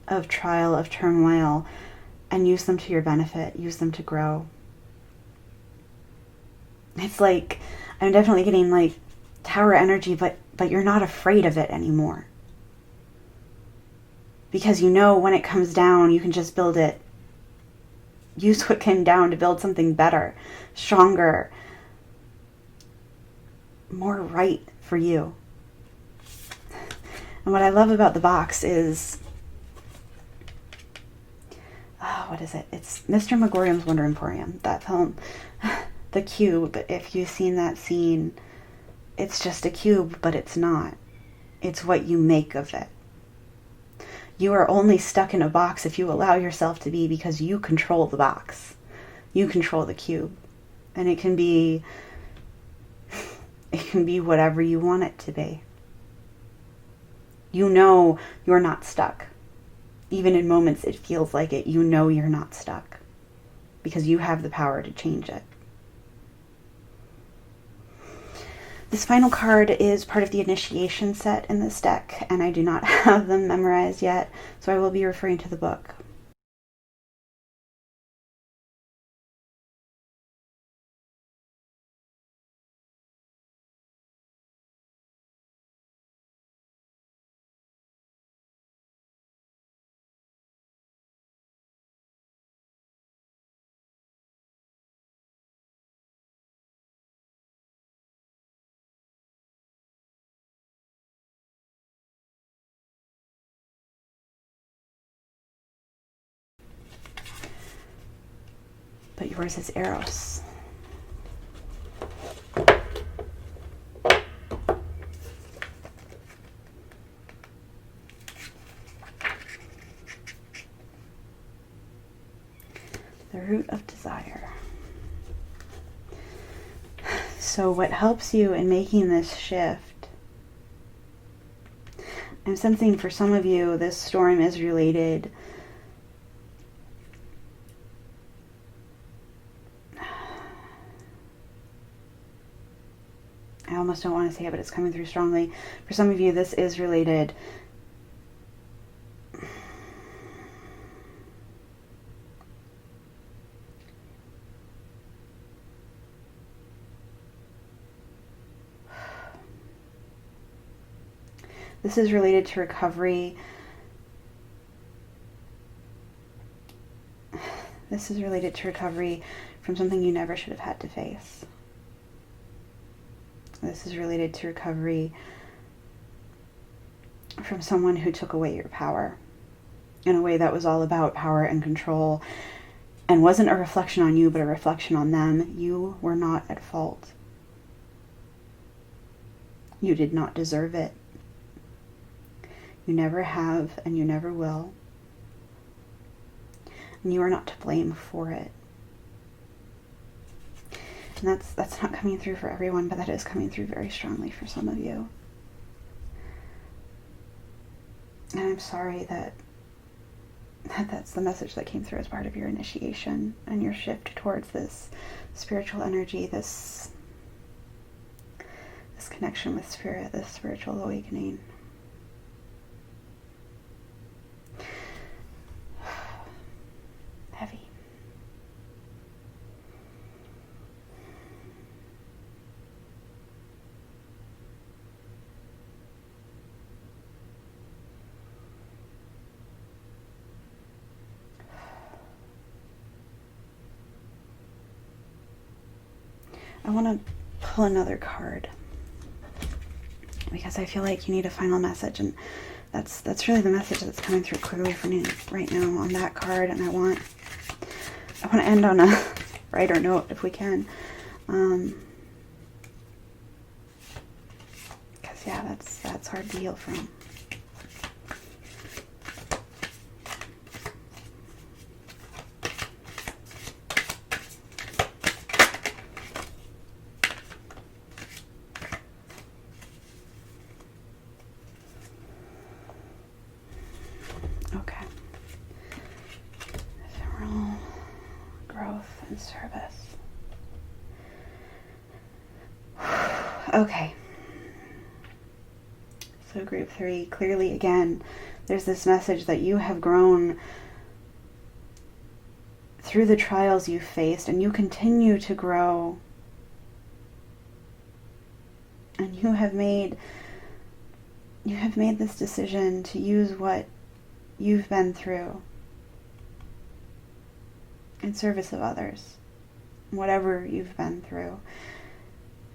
of trial, of turmoil, and use them to your benefit, use them to grow. It's like, I'm definitely getting like tower energy, but you're not afraid of it anymore. Because you know when it comes down, you can just build it. Use what came down to build something better, stronger, more right for you. And what I love about the box is, what is it? It's Mr. Megorium's Wonder Emporium, that film. The cube, if you've seen that scene, it's just a cube, but it's not. It's what you make of it. You are only stuck in a box if you allow yourself to be, because you control the box. You control the cube. And it can be whatever you want it to be. You know you're not stuck. Even in moments it feels like it, you know you're not stuck. Because you have the power to change it. This final card is part of the initiation set in this deck, and I do not have them memorized yet, so I will be referring to the book. But yours is Eros. The root of desire. So what helps you in making this shift? I'm sensing for some of you, this storm is related I almost don't want to say it, but it's coming through strongly. For some of you, this is related this is related to recovery. This is related to recovery from something you never should have had to face. This is related to recovery from someone who took away your power in a way that was all about power and control and wasn't a reflection on you, but a reflection on them. You were not at fault. You did not deserve it. You never have, and you never will. And you are not to blame for it. And that's not coming through for everyone, but that is coming through very strongly for some of you. And I'm sorry that that's the message that came through as part of your initiation and your shift towards this spiritual energy, this connection with spirit, this spiritual awakening. Heavy. I want to pull another card because I feel like you need a final message, and that's really the message that's coming through clearly for me right now on that card. And I want to end on a brighter note if we can, because yeah, that's hard to heal from. Service. Okay. So group 3, clearly again, there's this message that you have grown through the trials you've faced, and you continue to grow. And you have made this decision to use what you've been through in service of others, whatever you've been through,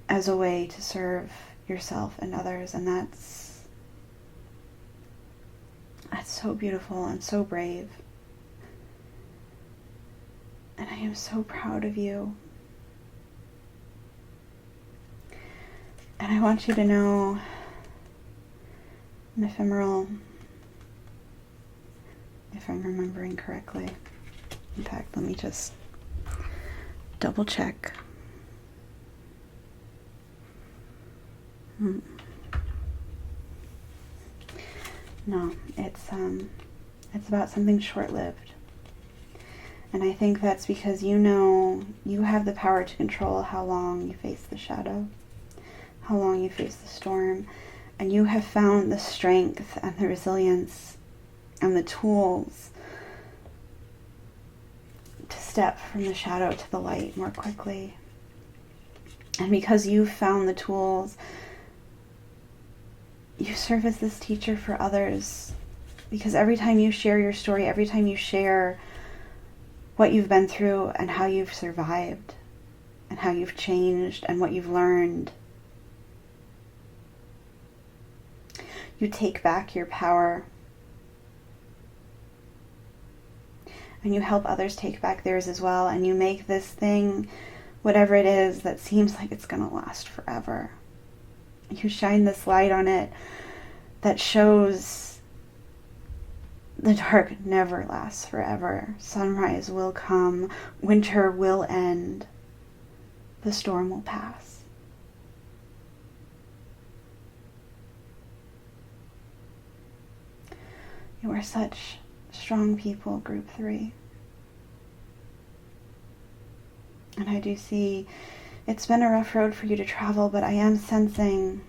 as a way to serve yourself and others. And that's so beautiful and so brave. And I am so proud of you. And I want you to know, an ephemeral, if I'm remembering correctly. In fact, let me just double check. No, it's about something short-lived. And I think that's because you know you have the power to control how long you face the shadow, how long you face the storm, and you have found the strength and the resilience and the tools to step from the shadow to the light more quickly. And because you've found the tools, you serve as this teacher for others. Because every time you share your story, every time you share what you've been through and how you've survived and how you've changed and what you've learned, you take back your power and you help others take back theirs as well, and you make this thing, whatever it is, that seems like it's going to last forever. You shine this light on it that shows the dark never lasts forever. Sunrise will come, winter will end, the storm will pass. You are such strong people, Group 3. And I do see it's been a rough road for you to travel, but I am sensing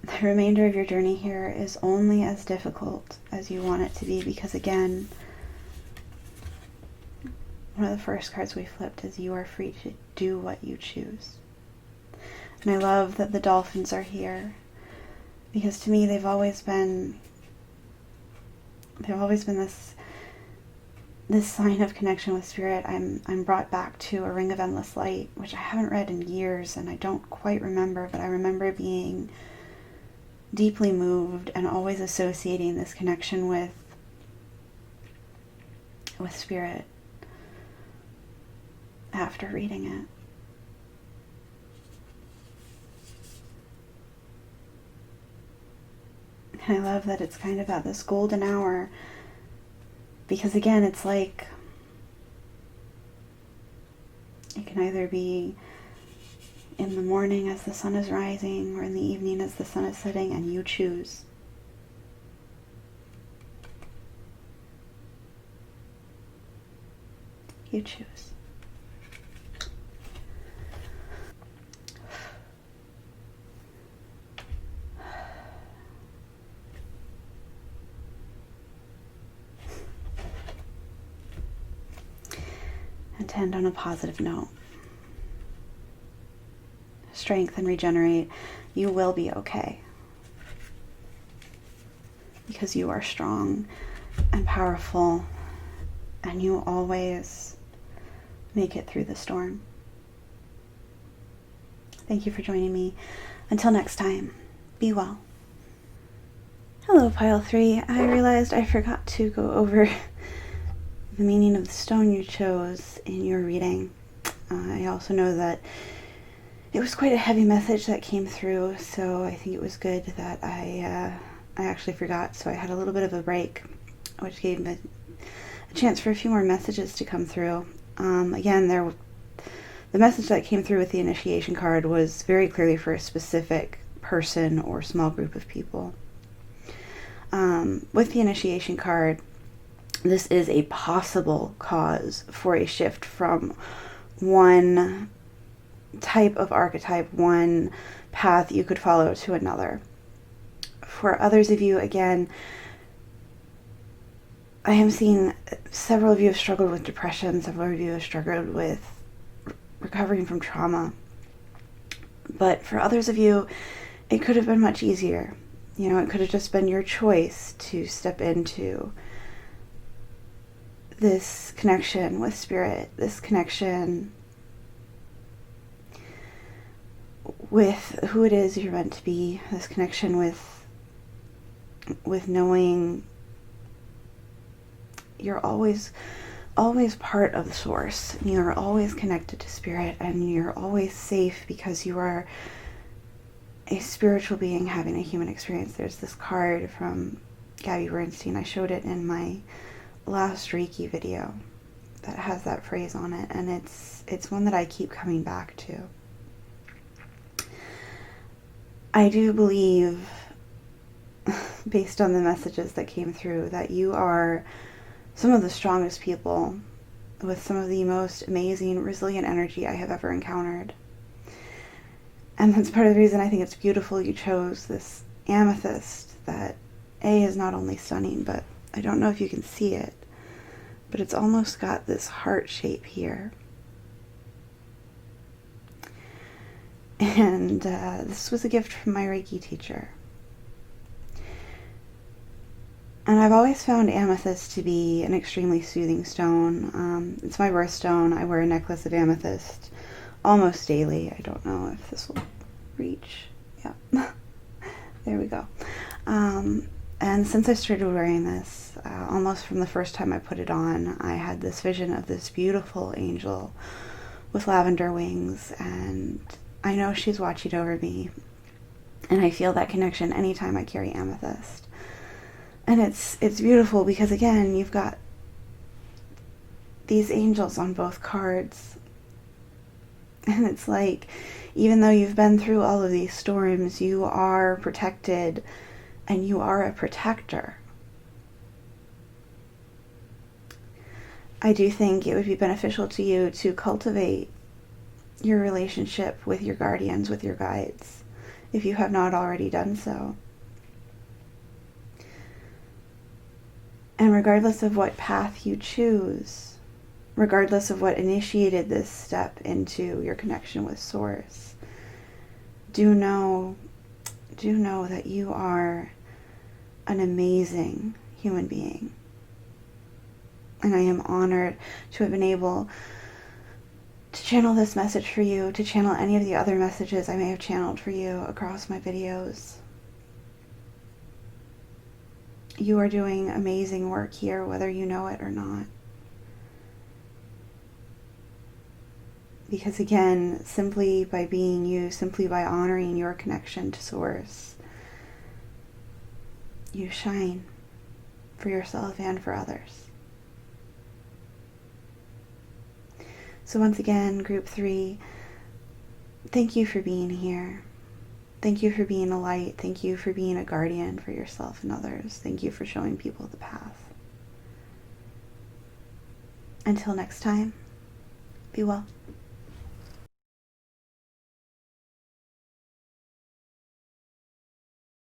the remainder of your journey here is only as difficult as you want it to be, because again, one of the first cards we flipped is you are free to do what you choose. And I love that the dolphins are here, because to me they've always been this sign of connection with spirit. I'm brought back to A Ring of Endless Light, which I haven't read in years and I don't quite remember, but I remember being deeply moved and always associating this connection with spirit after reading it. And I love that it's kind of at this golden hour, because again, it's like it can either be in the morning as the sun is rising or in the evening as the sun is setting, and you choose. You choose. And to end on a positive note, strength and regenerate. You will be okay, because you are strong and powerful, and you always make it through the storm. Thank you for joining me. Until next time, be well. Hello, Pile 3. I realized I forgot to go over the meaning of the stone you chose in your reading. I also know that it was quite a heavy message that came through, so I think it was good that I actually forgot, so I had a little bit of a break, which gave me a chance for a few more messages to come through. Again, the message that came through with the initiation card was very clearly for a specific person or small group of people. With the initiation card, this is a possible cause for a shift from one type of archetype, one path you could follow to another. For others of you, again, I am seeing several of you have struggled with depression, several of you have struggled with recovering from trauma. But for others of you, it could have been much easier. You know, it could have just been your choice to step into this connection with spirit, this connection with who it is you're meant to be, this connection with knowing you're always part of the source. You're always connected to spirit, and you're always safe because you are a spiritual being having a human experience. There's this card from Gabby Bernstein. I showed it in my last Reiki video that has that phrase on it, and it's one that I keep coming back to. I do believe, based on the messages that came through, that you are some of the strongest people with some of the most amazing, resilient energy I have ever encountered. And that's part of the reason I think it's beautiful you chose this amethyst that is not only stunning, but I don't know if you can see it, but it's almost got this heart shape here. And this was a gift from my Reiki teacher. And I've always found amethyst to be an extremely soothing stone. It's my birthstone. I wear a necklace of amethyst almost daily. I don't know if this will reach. Yeah. There we go. And since I started wearing this, almost from the first time I put it on, I had this vision of this beautiful angel with lavender wings, and I know she's watching over me, and I feel that connection anytime I carry amethyst. And it's beautiful because, again, you've got these angels on both cards, and it's like, even though you've been through all of these storms, you are protected, and you are a protector. I do think it would be beneficial to you to cultivate your relationship with your guardians, with your guides, if you have not already done so. And regardless of what path you choose, regardless of what initiated this step into your connection with Source, do know that you are an amazing human being. And I am honored to have been able to channel this message for you, to channel any of the other messages I may have channeled for you across my videos. You are doing amazing work here, whether you know it or not. Because again, simply by being you, simply by honoring your connection to Source, you shine for yourself and for others. So once again, Group 3, thank you for being here. Thank you for being a light. Thank you for being a guardian for yourself and others. Thank you for showing people the path. Until next time, be well.